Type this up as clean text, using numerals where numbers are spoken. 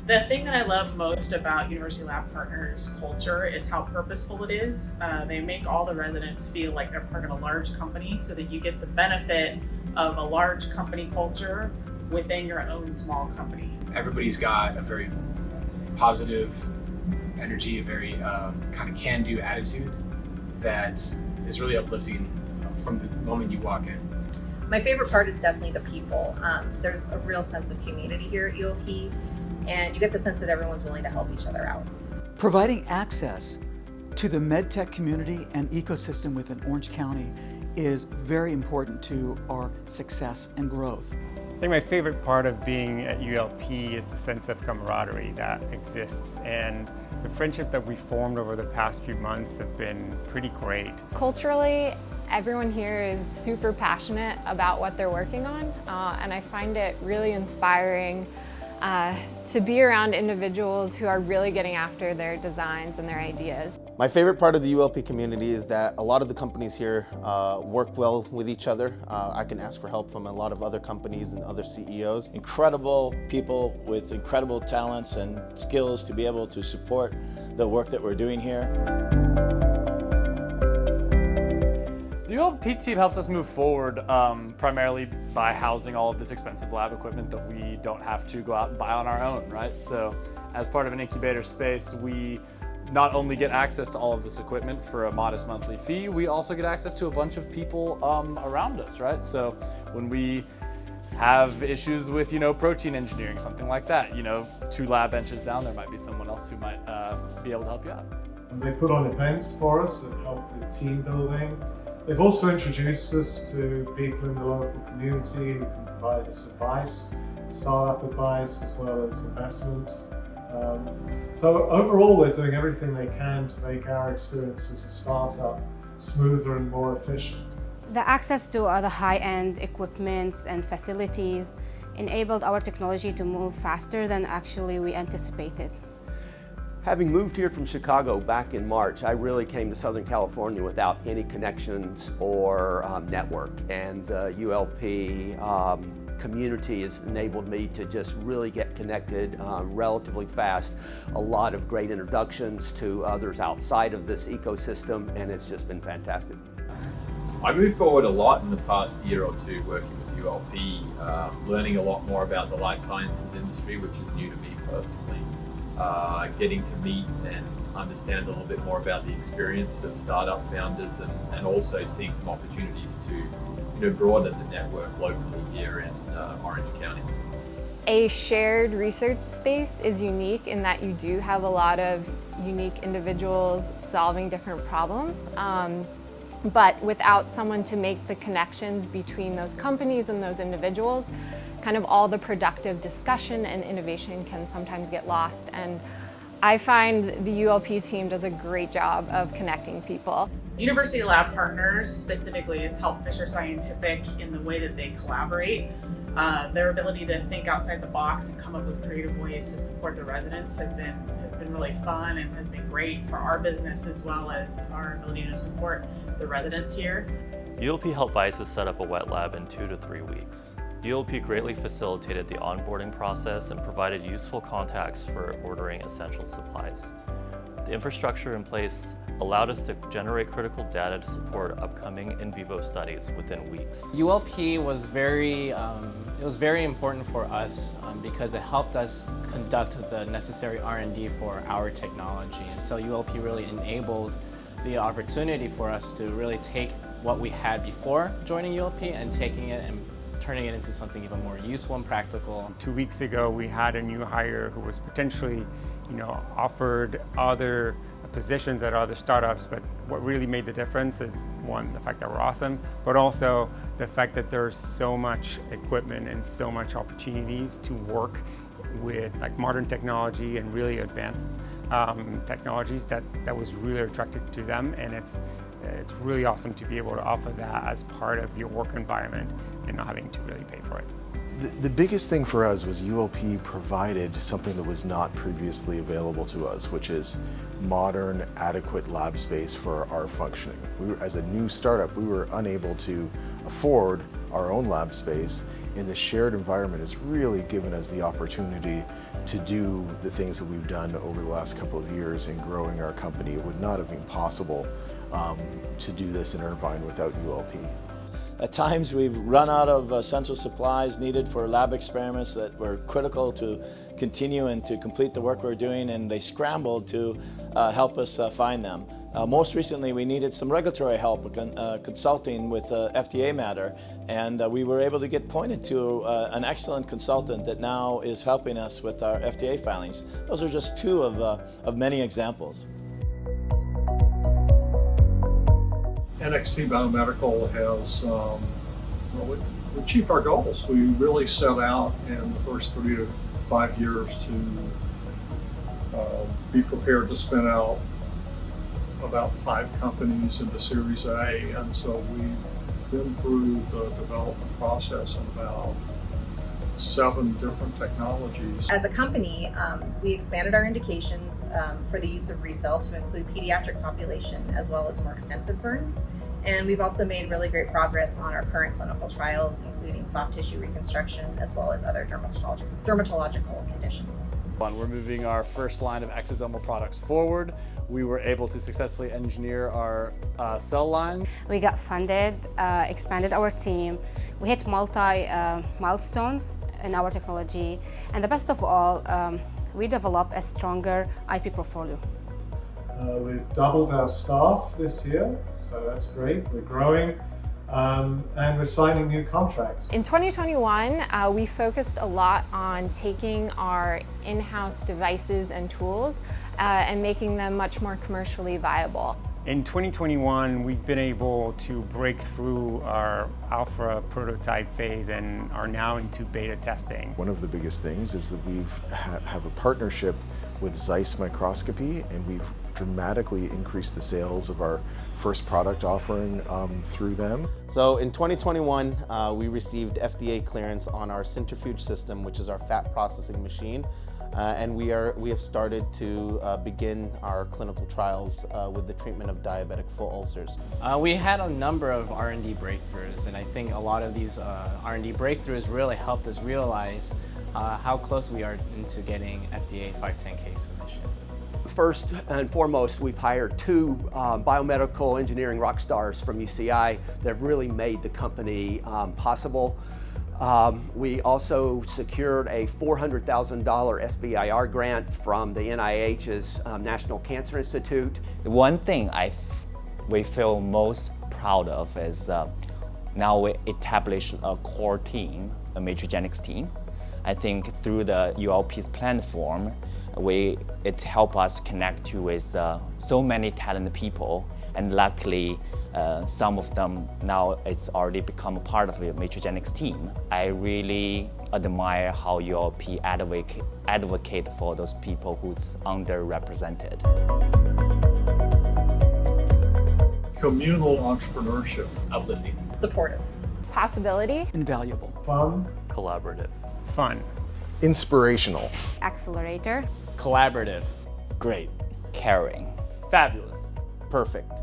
The thing that I love most about University Lab Partners culture is how purposeful it is. They make all the residents feel like they're part of a large company so that you get the benefit of a large company culture within your own small company. Everybody's got a very positive energy, a very kind of can-do attitude that is really uplifting from the moment you walk in. My favorite part is definitely the people. There's a real sense of community here at ULP, and you get the sense that everyone's willing to help each other out. Providing access to the medtech community and ecosystem within Orange County is very important to our success and growth. I think my favorite part of being at ULP is the sense of camaraderie that exists, and the friendship that we formed over the past few months have been pretty great. Culturally, everyone here is super passionate about what they're working on, and I find it really inspiring to be around individuals who are really getting after their designs and their ideas. My favorite part of the ULP community is that a lot of the companies here work well with each other. I can ask for help from a lot of other companies and other CEOs. Incredible people with incredible talents and skills to be able to support the work that we're doing here. The ULP team helps us move forward primarily by housing all of this expensive lab equipment that we don't have to go out and buy on our own, right? So as part of an incubator space, we not only get access to all of this equipment for a modest monthly fee, we also get access to a bunch of people around us, right? So when we have issues with, protein engineering, something like that, 2 lab benches down, there might be someone else who might be able to help you out. And they put on events for us that help with team building. They've also introduced us to people in the local community who can provide us advice, startup advice, as well as investment. So overall, they're doing everything they can to make our experience as a startup smoother and more efficient. The access to other high-end equipments and facilities enabled our technology to move faster than actually we anticipated. Having moved here from Chicago back in March, I really came to Southern California without any connections or network, and the ULP community has enabled me to just really get connected relatively fast. A lot of great introductions to others outside of this ecosystem, and it's just been fantastic. I moved forward a lot in the past year or two working with ULP, learning a lot more about the life sciences industry, which is new to me personally. Getting to meet and understand a little bit more about the experience of startup founders, and also seeing some opportunities to broaden the network locally here in Orange County. A shared research space is unique in that you do have a lot of unique individuals solving different problems. But without someone to make the connections between those companies and those individuals, kind of all the productive discussion and innovation can sometimes get lost. And I find the ULP team does a great job of connecting people. University Lab Partners specifically has helped Fisher Scientific in the way that they collaborate. Their ability to think outside the box and come up with creative ways to support the residents has been really fun and has been great for our business, as well as our ability to support the residents here. ULP helped Vices set up a wet lab in 2 to 3 weeks. ULP greatly facilitated the onboarding process and provided useful contacts for ordering essential supplies. The infrastructure in place allowed us to generate critical data to support upcoming in vivo studies within weeks. ULP was very important for us because it helped us conduct the necessary R&D for our technology. And so ULP really enabled the opportunity for us to really take what we had before joining ULP and taking it and turning it into something even more useful and practical. 2 weeks ago, we had a new hire who was potentially, offered other positions at other startups, but what really made the difference is, one, the fact that we're awesome, but also the fact that there's so much equipment and so much opportunities to work with modern technology and really advanced technologies that was really attractive to them, and it's really awesome to be able to offer that as part of your work environment and not having to really pay for it. The biggest thing for us was ULP provided something that was not previously available to us, which is modern, adequate lab space for our functioning. As a new startup, we were unable to afford our own lab space, in the shared environment has really given us the opportunity to do the things that we've done over the last couple of years in growing our company. It would not have been possible to do this in Irvine without ULP. At times we've run out of essential supplies needed for lab experiments that were critical to continue and to complete the work we're doing, and they scrambled to help us find them. Most recently we needed some regulatory help consulting with FDA matter, and we were able to get pointed to an excellent consultant that now is helping us with our FDA filings. Those are just two of many examples. NXT Biomedical has achieved our goals. We really set out in the first 3 to 5 years to be prepared to spin out about 5 companies into Series A, and so we've been through the development process of about 7 different technologies. As a company, we expanded our indications for the use of RECELL to include pediatric population as well as more extensive burns. And we've also made really great progress on our current clinical trials, including soft tissue reconstruction as well as other dermatological conditions. We're moving our first line of exosomal products forward. We were able to successfully engineer our cell line. We got funded, expanded our team. We hit milestones in our technology, and the best of all, we developed a stronger IP portfolio. We've doubled our staff this year, so that's great. We're growing, and we're signing new contracts. In 2021, we focused a lot on taking our in-house devices and tools and making them much more commercially viable. In 2021, we've been able to break through our alpha prototype phase and are now into beta testing. One of the biggest things is that we have a partnership with Zeiss Microscopy, and we've dramatically increased the sales of our first product offering through them. So in 2021, we received FDA clearance on our centrifuge system, which is our fat processing machine. And we have started to begin our clinical trials with the treatment of diabetic foot ulcers. We had a number of R&D breakthroughs, and I think a lot of these R&D breakthroughs really helped us realize how close we are into getting FDA 510(k) submission. First and foremost, we've hired 2 biomedical engineering rock stars from UCI that have really made the company possible. We also secured a $400,000 SBIR grant from the NIH's National Cancer Institute. The one thing we feel most proud of is now we established a core team, a Matrigenics team. I think through the ULP's platform, it helped us connect with so many talented people, and luckily some of them now it's already become a part of the Matrigenics team. I really admire how ULP advocate for those people who's underrepresented. Communal entrepreneurship. Uplifting. Supportive. Possibility. Invaluable. Fun. Collaborative. Fun. Inspirational. Accelerator. Collaborative. Great. Caring. Fabulous. Perfect.